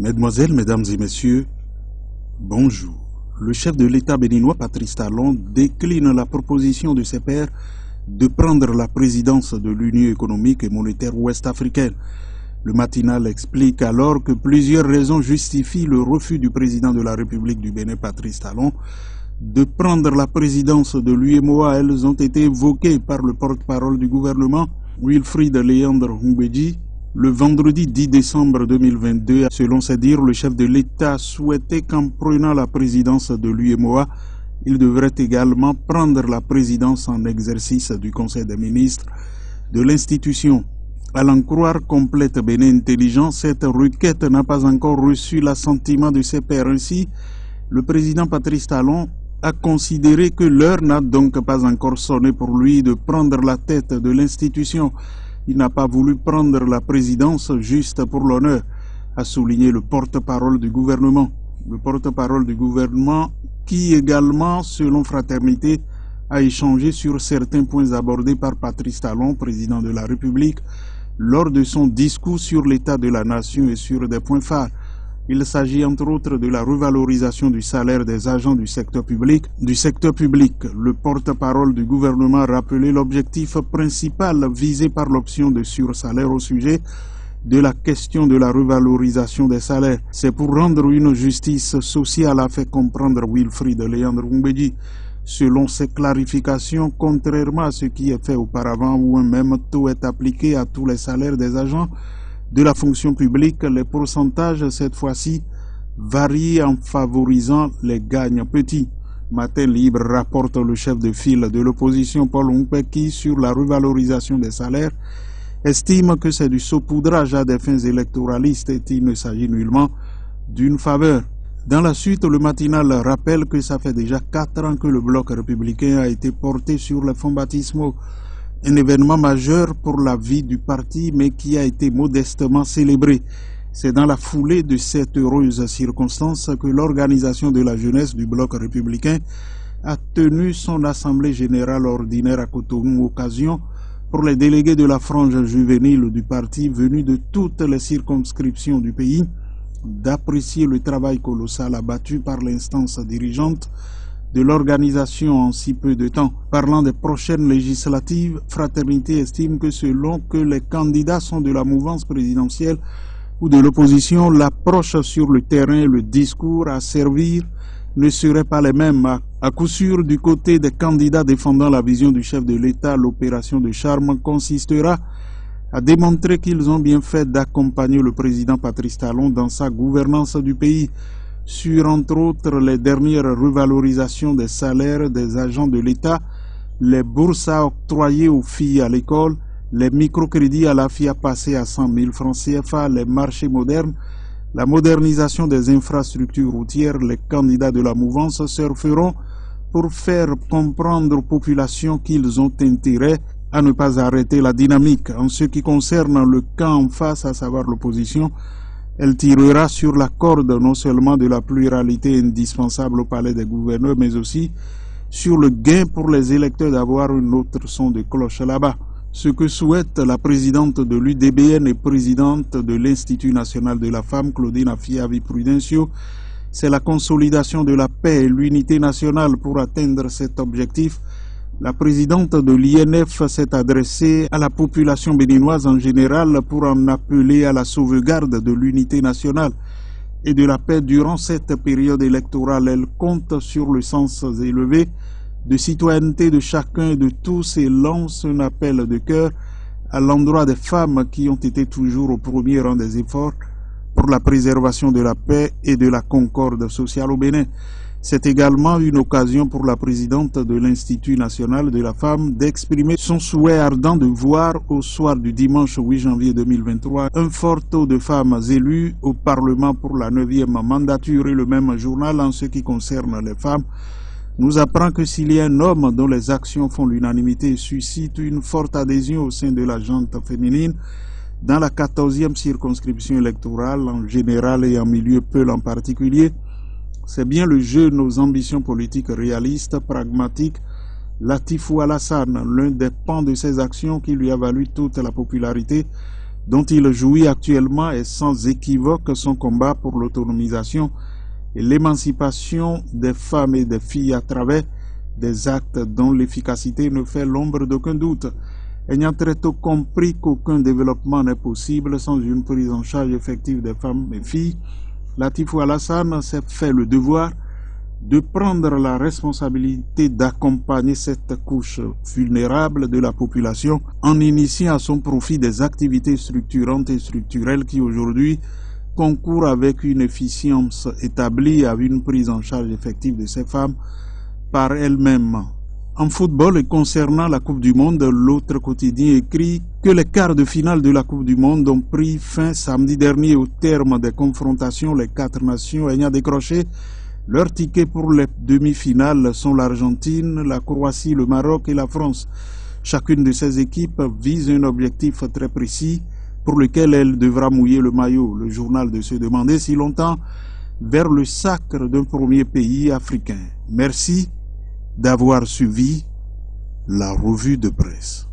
Mesdemoiselles, Mesdames et Messieurs, bonjour. Le chef de l'État béninois, Patrice Talon, décline la proposition de ses pairs de prendre la présidence de l'Union économique et monétaire ouest-africaine. Le matinal explique alors que plusieurs raisons justifient le refus du président de la République du Bénin, Patrice Talon, de prendre la présidence de l'UEMOA. Elles ont été évoquées par le porte-parole du gouvernement, Wilfried Léandre Humbedji, le vendredi 10 décembre 2022. Selon ses dires, le chef de l'État souhaitait qu'en prenant la présidence de l'UEMOA, il devrait également prendre la présidence en exercice du Conseil des ministres de l'institution. À l'en croire Complète Bénin Intelligence, cette requête n'a pas encore reçu l'assentiment de ses pairs. Ainsi, le président Patrice Talon a considéré que l'heure n'a donc pas encore sonné pour lui de prendre la tête de l'institution. Il n'a pas voulu prendre la présidence juste pour l'honneur, a souligné le porte-parole du gouvernement. Le porte-parole du gouvernement qui également, selon Fraternité, a échangé sur certains points abordés par Patrice Talon, président de la République, lors de son discours sur l'état de la nation et sur des points phares. Il s'agit entre autres de la revalorisation du salaire des agents du secteur public. Le porte-parole du gouvernement a rappelé l'objectif principal visé par l'option de sursalaire au sujet de la question de la revalorisation des salaires. C'est pour rendre une justice sociale, a fait comprendre Wilfried Léandre Humbedji. Selon ces clarifications, contrairement à ce qui est fait auparavant où un même taux est appliqué à tous les salaires des agents de la fonction publique, les pourcentages cette fois-ci varient en favorisant les gagnes petits. Matin Libre rapporte le chef de file de l'opposition Paul Humpé qui, sur la revalorisation des salaires, estime que c'est du saupoudrage à des fins électoralistes et il ne s'agit nullement d'une faveur. Dans la suite, le matinal rappelle que ça fait déjà 4 ans que le bloc républicain a été porté sur les fonds baptismaux. Un événement majeur pour la vie du parti, mais qui a été modestement célébré. C'est dans la foulée de cette heureuse circonstance que l'organisation de la jeunesse du bloc républicain a tenu son assemblée générale ordinaire à Cotonou, occasion pour les délégués de la frange juvénile du parti venus de toutes les circonscriptions du pays d'apprécier le travail colossal abattu par l'instance dirigeante de l'organisation en si peu de temps. Parlant des prochaines législatives, Fraternité estime que selon que les candidats sont de la mouvance présidentielle ou de l'opposition, l'approche sur le terrain et le discours à servir ne seraient pas les mêmes. À coup sûr, du côté des candidats défendant la vision du chef de l'État, l'opération de charme consistera à démontrer qu'ils ont bien fait d'accompagner le président Patrice Talon dans sa gouvernance du pays, sur entre autres les dernières revalorisations des salaires des agents de l'État, les bourses à octroyer aux filles à l'école, les microcrédits à la FIA passés à 100 000 francs CFA, les marchés modernes, la modernisation des infrastructures routières. Les candidats de la mouvance surferont pour faire comprendre aux populations qu'ils ont intérêt à ne pas arrêter la dynamique. En ce qui concerne le camp en face, à savoir l'opposition, elle tirera sur la corde non seulement de la pluralité indispensable au palais des gouverneurs, mais aussi sur le gain pour les électeurs d'avoir un autre son de cloche là-bas. Ce que souhaite la présidente de l'UDBN et présidente de l'Institut national de la femme, Claudine Afiavi-Prudencio, c'est la consolidation de la paix et l'unité nationale. Pour atteindre cet objectif, la présidente de l'INF s'est adressée à la population béninoise en général pour en appeler à la sauvegarde de l'unité nationale et de la paix durant cette période électorale. Elle compte sur le sens élevé de citoyenneté de chacun et de tous et lance un appel de cœur à l'endroit des femmes qui ont été toujours au premier rang des efforts pour la préservation de la paix et de la concorde sociale au Bénin. C'est également une occasion pour la présidente de l'Institut national de la femme d'exprimer son souhait ardent de voir au soir du dimanche 8 janvier 2023 un fort taux de femmes élues au Parlement pour la 9e mandature. Et le même journal, en ce qui concerne les femmes, nous apprend que s'il y a un homme dont les actions font l'unanimité et suscitent une forte adhésion au sein de la gente féminine, dans la 14e circonscription électorale en général et en milieu Peul en particulier, c'est bien le jeune aux ambitions politiques réalistes, pragmatiques, Latifou Alassane, l'un des pans de ses actions qui lui a valu toute la popularité dont il jouit actuellement est sans équivoque son combat pour l'autonomisation et l'émancipation des femmes et des filles à travers des actes dont l'efficacité ne fait l'ombre d'aucun doute. Ayant très tôt compris qu'aucun développement n'est possible sans une prise en charge effective des femmes et filles, Latifou Alassane s'est fait le devoir de prendre la responsabilité d'accompagner cette couche vulnérable de la population en initiant à son profit des activités structurantes et structurelles qui aujourd'hui concourent avec une efficience établie à une prise en charge effective de ces femmes par elles-mêmes. En football et concernant la Coupe du Monde, l'autre quotidien écrit que les quarts de finale de la Coupe du Monde ont pris fin samedi dernier au terme des confrontations. Les 4 nations ayant décroché leurs tickets pour les demi-finales sont l'Argentine, la Croatie, le Maroc et la France. Chacune de ces équipes vise un objectif très précis pour lequel elle devra mouiller le maillot. Le journal de se demander si longtemps vers le sacre d'un premier pays africain. Merci d'avoir suivi la revue de presse.